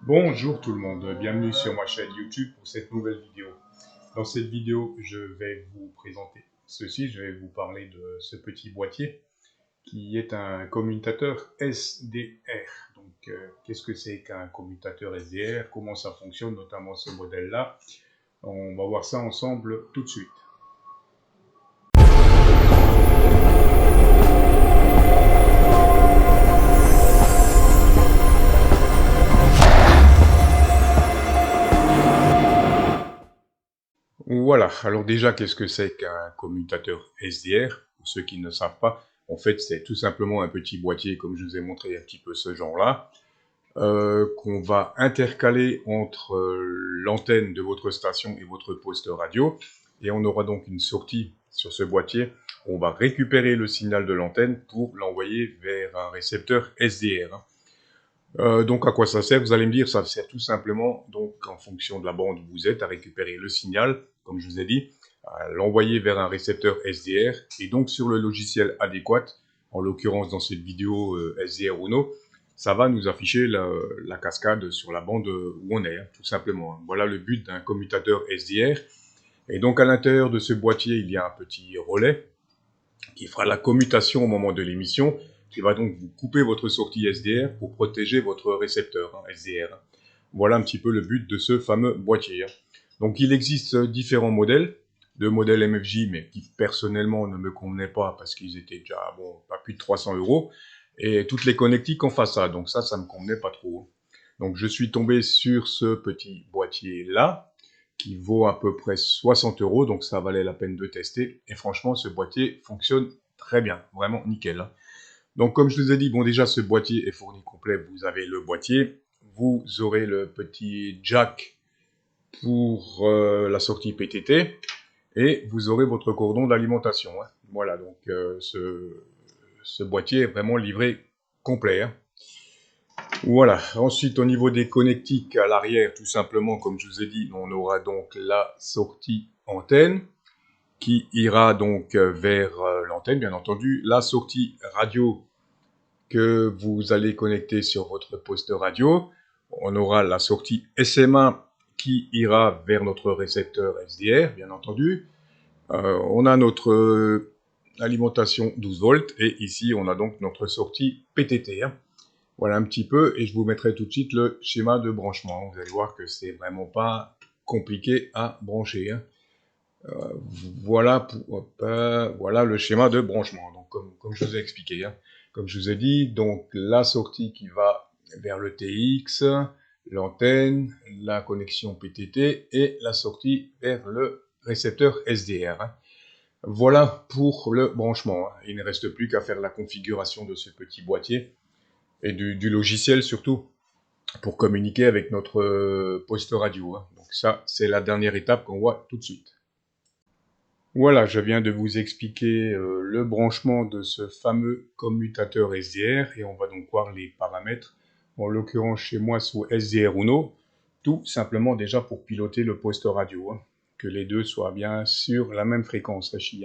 Bonjour tout le monde, bienvenue sur ma chaîne YouTube pour cette nouvelle vidéo. Dans cette vidéo, je vais vous présenter ceci, je vais vous parler de ce petit boîtier qui est un commutateur SDR. Donc, qu'est-ce que c'est qu'un commutateur SDR? Comment ça fonctionne, notamment ce modèle-là? On va voir ça ensemble tout de suite. Voilà, alors déjà, qu'est-ce que c'est qu'un commutateur SDR? Pour ceux qui ne savent pas, en fait, c'est tout simplement un petit boîtier, comme je vous ai montré un petit peu ce genre-là, qu'on va intercaler entre l'antenne de votre station et votre poste radio. Et on aura donc une sortie sur ce boîtier. On va récupérer le signal de l'antenne pour l'envoyer vers un récepteur SDR. Donc à quoi ça sert? Vous allez me dire, ça sert tout simplement, donc en fonction de la bande où vous êtes, à récupérer le signal, comme je vous ai dit, à l'envoyer vers un récepteur SDR, et donc sur le logiciel adéquat, en l'occurrence dans cette vidéo SDR Uno, ça va nous afficher la cascade sur la bande où on est, tout simplement. Voilà le but d'un commutateur SDR. Et donc à l'intérieur de ce boîtier, il y a un petit relais qui fera la commutation au moment de l'émission, qui va donc vous couper votre sortie SDR pour protéger votre récepteur SDR. Voilà un petit peu le but de ce fameux boîtier. Donc il existe différents modèles, deux modèles MFJ, mais qui personnellement ne me convenaient pas parce qu'ils étaient déjà, pas plus de 300 €, et toutes les connectiques en façade, donc ça me convenait pas trop. Donc je suis tombé sur ce petit boîtier-là, qui vaut à peu près 60 €, donc ça valait la peine de tester. Et franchement, ce boîtier fonctionne très bien, vraiment nickel. Donc comme je vous ai dit, bon déjà ce boîtier est fourni complet, vous avez le boîtier, vous aurez le petit jack pour la sortie PTT, et vous aurez votre cordon d'alimentation. Voilà, donc ce boîtier est vraiment livré complet. Voilà, ensuite au niveau des connectiques à l'arrière, tout simplement, comme je vous ai dit, on aura donc la sortie antenne qui ira donc vers l'antenne, bien entendu, la sortie radio que vous allez connecter sur votre poste radio, on aura la sortie SMA qui ira vers notre récepteur SDR, bien entendu, on a notre alimentation 12 volts, et ici on a donc notre sortie PTT. Voilà un petit peu, et je vous mettrai tout de suite le schéma de branchement. Vous allez voir que c'est vraiment pas compliqué à brancher. Voilà, voilà le schéma de branchement. Donc comme je vous ai expliqué, comme je vous ai dit, donc la sortie qui va vers le TX, l'antenne, la connexion PTT et la sortie vers le récepteur SDR. Voilà pour le branchement. Il ne reste plus qu'à faire la configuration de ce petit boîtier et du logiciel surtout, pour communiquer avec notre poste radio. Donc ça, c'est la dernière étape qu'on voit tout de suite. Voilà, je viens de vous expliquer le branchement de ce fameux commutateur SDR, et on va donc voir les paramètres, en l'occurrence chez moi sous SDR Uno, tout simplement déjà pour piloter le poste radio, que les deux soient bien sur la même fréquence, Hachi.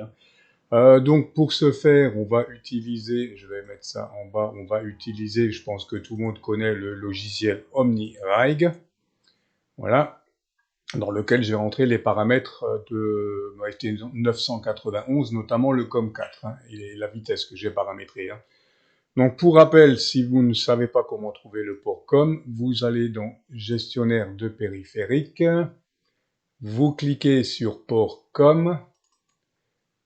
Donc pour ce faire, on va utiliser, je vais mettre ça en bas, on va utiliser, je pense que tout le monde connaît le logiciel OmniRig, voilà, dans lequel j'ai rentré les paramètres de ST 991, notamment le COM4, et la vitesse que j'ai paramétrée. Donc pour rappel, si vous ne savez pas comment trouver le port COM, vous allez dans gestionnaire de périphériques, vous cliquez sur port COM,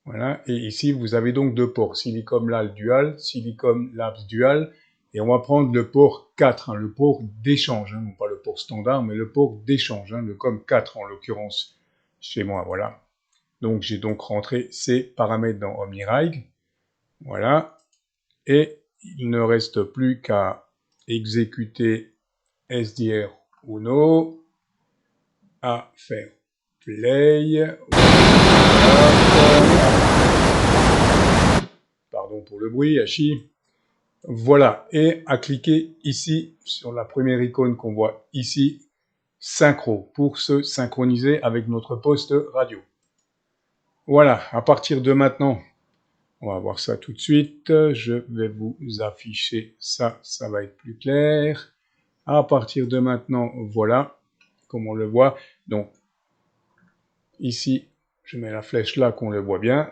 voilà, et ici vous avez donc deux ports, Silicom Labs Dual, Silicom Labs Dual, et on va prendre le port 4, le port d'échange, non pas le port standard, mais le port d'échange, le COM4 en l'occurrence, chez moi, voilà. Donc j'ai donc rentré ces paramètres dans OmniRig, voilà, et il ne reste plus qu'à exécuter SDR Uno, à faire play, pardon pour le bruit, Hachi. Voilà, et à cliquer ici, sur la première icône qu'on voit ici, synchro, pour se synchroniser avec notre poste radio. Voilà, à partir de maintenant, on va voir ça tout de suite, je vais vous afficher ça, ça va être plus clair. À partir de maintenant, voilà, comme on le voit. Donc, ici, je mets la flèche là, qu'on le voit bien.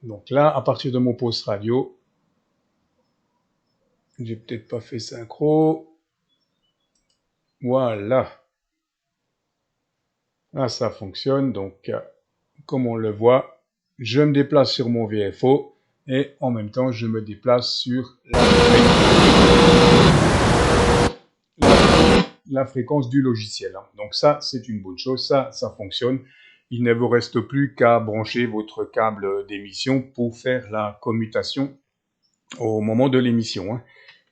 Donc là, à partir de mon poste radio, j'ai peut-être pas fait synchro. Voilà. Là, ça fonctionne. Donc, comme on le voit, je me déplace sur mon VFO et en même temps, je me déplace sur la fréquence du logiciel. Donc ça, c'est une bonne chose. Ça fonctionne. Il ne vous reste plus qu'à brancher votre câble d'émission pour faire la commutation au moment de l'émission.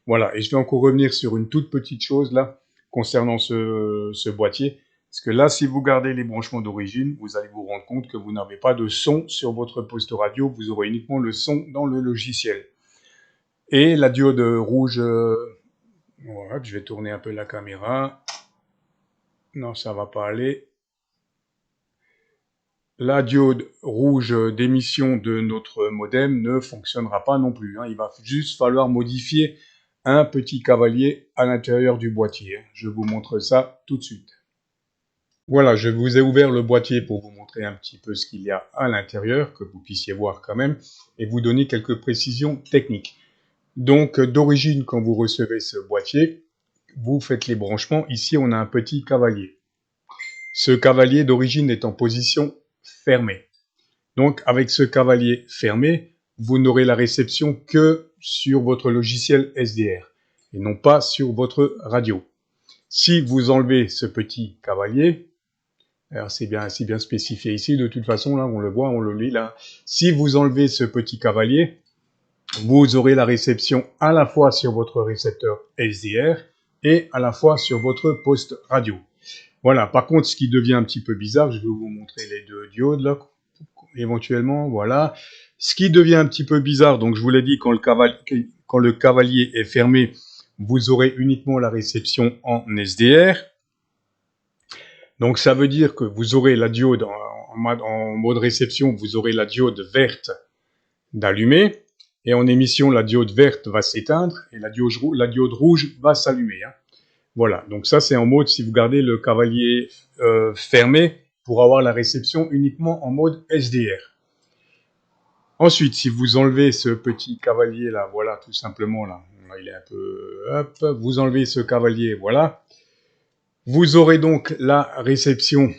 Voilà, et je vais encore revenir sur une toute petite chose là, concernant ce boîtier. Parce que là, si vous gardez les branchements d'origine, vous allez vous rendre compte que vous n'avez pas de son sur votre poste radio, vous aurez uniquement le son dans le logiciel. Et la diode rouge, voilà, je vais tourner un peu la caméra. Non, ça va pas aller. La diode rouge d'émission de notre modem ne fonctionnera pas non plus. Il va juste falloir modifier un petit cavalier à l'intérieur du boîtier. Je vous montre ça tout de suite. Voilà, je vous ai ouvert le boîtier pour vous montrer un petit peu ce qu'il y a à l'intérieur, que vous puissiez voir quand même, et vous donner quelques précisions techniques. Donc, d'origine, quand vous recevez ce boîtier, vous faites les branchements. Ici, on a un petit cavalier. Ce cavalier d'origine est en position fermée. Donc, avec ce cavalier fermé, vous n'aurez la réception que sur votre logiciel SDR, et non pas sur votre radio. Si vous enlevez ce petit cavalier, alors c'est bien spécifié ici, de toute façon, là, on le voit, on le lit là. Si vous enlevez ce petit cavalier, vous aurez la réception à la fois sur votre récepteur SDR et à la fois sur votre poste radio. Voilà, par contre, ce qui devient un petit peu bizarre, je vais vous montrer les deux diodes là, éventuellement, voilà. Ce qui devient un petit peu bizarre, donc je vous l'ai dit, quand le cavalier est fermé, vous aurez uniquement la réception en SDR. Donc ça veut dire que vous aurez la diode en mode réception, vous aurez la diode verte d'allumer, et en émission, la diode verte va s'éteindre, et la diode rouge va s'allumer. Voilà, donc ça c'est en mode, si vous gardez le cavalier fermé, pour avoir la réception uniquement en mode SDR. Ensuite, si vous enlevez ce petit cavalier là, voilà, tout simplement là, il est un peu, hop, vous enlevez ce cavalier, voilà. Vous aurez donc la réception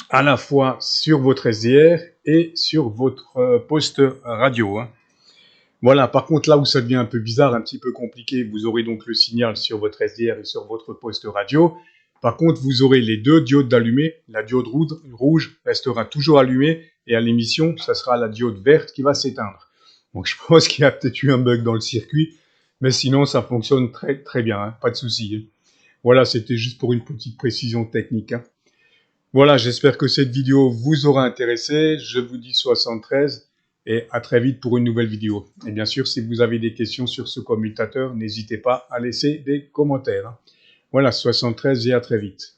à la fois sur votre SDR et sur votre poste radio. Voilà, par contre, là où ça devient un peu bizarre, un petit peu compliqué, vous aurez donc le signal sur votre SDR et sur votre poste radio. Par contre, vous aurez les deux diodes d'allumée. La diode rouge restera toujours allumée et à l'émission, ça sera la diode verte qui va s'éteindre. Donc, je pense qu'il y a peut-être eu un bug dans le circuit, mais sinon, ça fonctionne très très bien, pas de souci. Voilà, c'était juste pour une petite précision technique. Voilà, j'espère que cette vidéo vous aura intéressé. Je vous dis 73 et à très vite pour une nouvelle vidéo. Et bien sûr, si vous avez des questions sur ce commutateur, n'hésitez pas à laisser des commentaires. Voilà, 73 et à très vite.